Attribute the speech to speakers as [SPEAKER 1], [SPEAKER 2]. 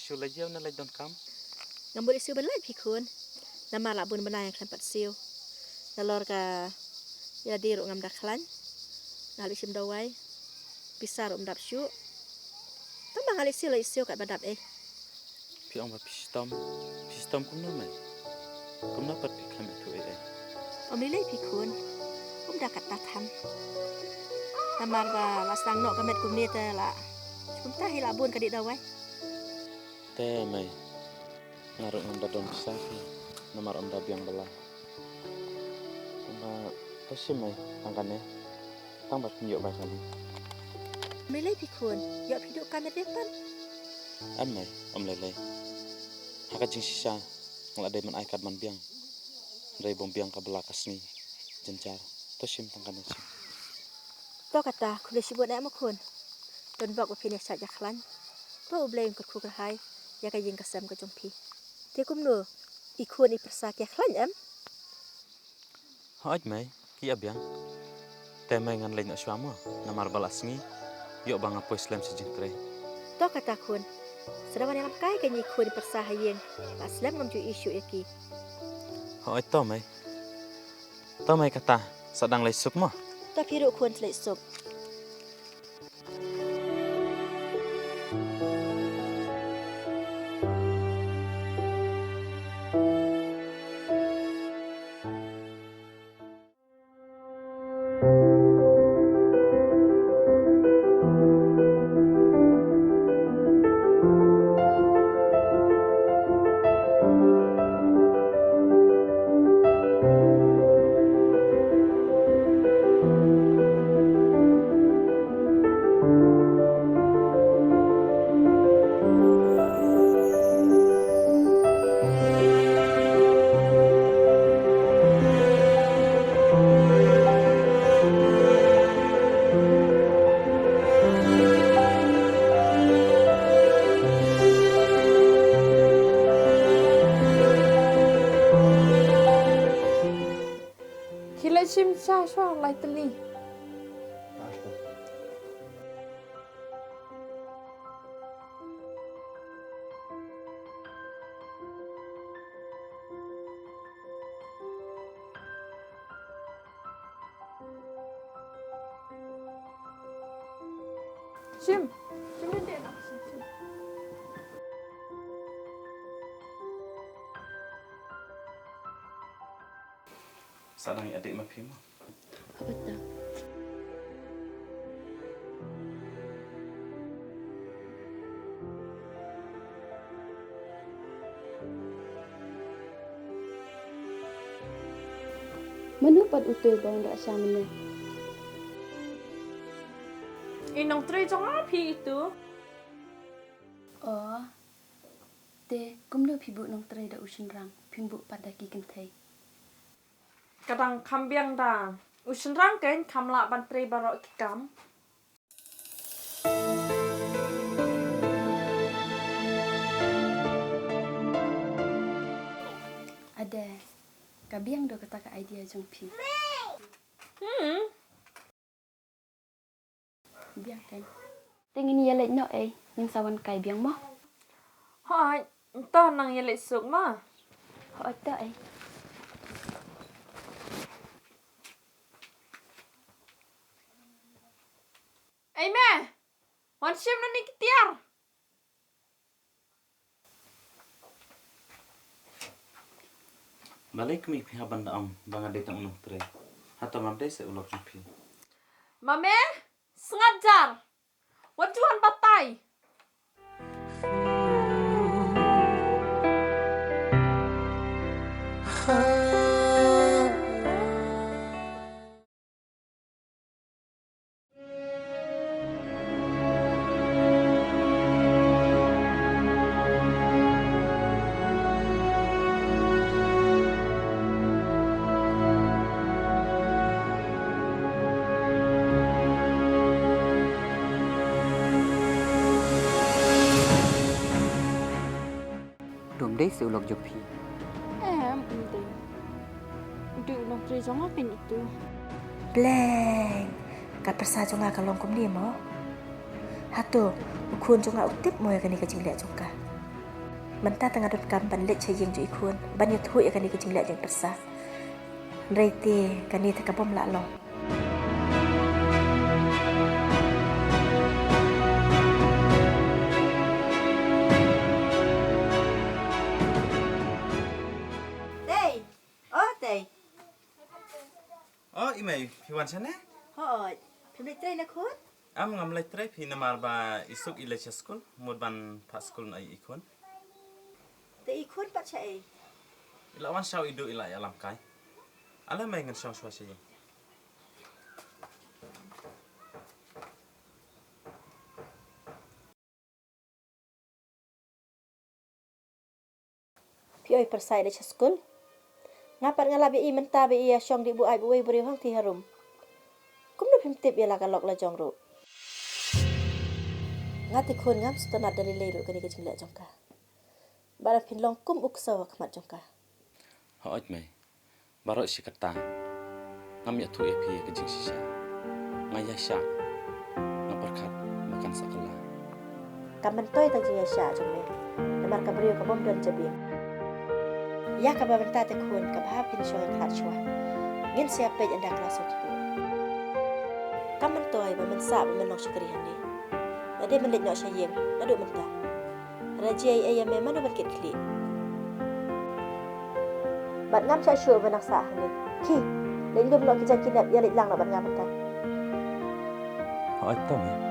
[SPEAKER 1] isu lagi na lagi don kam.
[SPEAKER 2] Ngambul isu ban lai pikun. Nama labun benai yang kempat siu. Nalor ka ya diru ngam daklan. Ngal isim dawai. Pisar dap syu. Tambang ngal isu kat badap
[SPEAKER 1] Pi om pistom kum no mai. Kum na pat pikam itu
[SPEAKER 2] Om lilai pikun. Om dah kat tatam. Namar ba lasang no kamet kum ni te la. Kum tah hilabun kadik dawai.
[SPEAKER 1] Te mai. Ngaruh ngam dadon pisah pi. Namar om dabiang belah. Amba tosim mai tangkane. Tang bat kunjuk ba kali.
[SPEAKER 2] Lilai pikun. Yok hidup kamet depan.
[SPEAKER 1] Amai om lele. Haka jing sisa ngalade man aikad man biang. Dari bom biang ka belakas ni jencar. Tosim tangkane sim.
[SPEAKER 2] To kata kuda sibut nak makun. Don bak opini saja klan. To blame kat ku kerhai. Ya ka jing kasam ka jongpi. Te kum no. Ikun I persak ya klan
[SPEAKER 1] Hoj mai ki abiang. Te mai ngan lain aswama namar balas ni. Yok bang apoy slam sejing tre.
[SPEAKER 2] To kata kun. Sedawan yang kai kan ikun I persah yang. Aslam ngam ju isu yaki.
[SPEAKER 1] Hoj to mai. To mai kata sedang lesuk mo.
[SPEAKER 2] To piru kun selek sup.
[SPEAKER 3] Chim cha cho lại tali. Chim đi điện nào.
[SPEAKER 1] Sadang adik mapi mo.
[SPEAKER 2] Betul.
[SPEAKER 4] Menupat utul bang dak samne.
[SPEAKER 3] Inong tre jong api itu.
[SPEAKER 4] Oh. Te kumno pibu nong tre da usin rang, pimbu pada ki kentai.
[SPEAKER 3] Kadang kambiang da. Usin rang kan kamla ban tre barok kikam.
[SPEAKER 4] Ada kabiang do kata ka idea jong pi. Biang kan. Tengini ya lek no ning sawan kai biang mo.
[SPEAKER 3] Hai, to nang yele suk ma.
[SPEAKER 4] Ho ta
[SPEAKER 3] Ai me. Wan sim na ni kitiar.
[SPEAKER 1] Balik mi pihak banda am bang adik tang unuk tre. Hatta mamde se ulok mapi.
[SPEAKER 3] Mame, sengajar. Wajuan batai.
[SPEAKER 5] Dei seulok jopi.
[SPEAKER 4] Ente. Du nong tre jong apin itu.
[SPEAKER 2] Blank. Kat persa jonga kalong kum ni mo. Hatu, ukun jonga utip mo ya kani kajing liat jongka. mentah tengah rekam ban lek chayeng ju ikun ban yu thui akan ni kejing lek jeng persah reite kan ni takabom la lo Tei oh tei
[SPEAKER 1] Oh, imay, piwan sana?
[SPEAKER 2] hoi phim lek trai na khun
[SPEAKER 1] Am ngam lay tre pi namar ba isuk ilay sa school, mud ban pa school ay ikon.
[SPEAKER 2] te ikun pat chai
[SPEAKER 1] Ilawan siyaw idu ilay alam kay. Alam may ngan siyaw siya.
[SPEAKER 2] pioi persai de school ngapat ngala bi mentah bi ya syong di bu ai bu wei beri hang ti harum kum nu phim tip ya la kalok la jong ru ngati khun ngam stonat dari leiru kani ke jingle jongka bara phin long kum uksa wa khmat jongka
[SPEAKER 1] Hoot may, baro si kata. Ngam ya tu epi ke jing sisya. Ngaya siya. Ngaperkat makan sakala.
[SPEAKER 2] kamen toy tang jing ya sha jong me namar ka beri ka bom don jabim ya ka ba mentah te khun ka ba phin syong khat chwa ngin sia pe anda kelas ok kamen toy ba men sa ba men nok chakri han ni ade men lek nyok syayeng na do mentah rajai ayam memang do berkit kli bạn ngắm chạy sửa về nạc xả hàng này khi đến đêm nọ cái chân kia đẹp ya lịch lang là bạn ngắm ta
[SPEAKER 1] Hoot to may.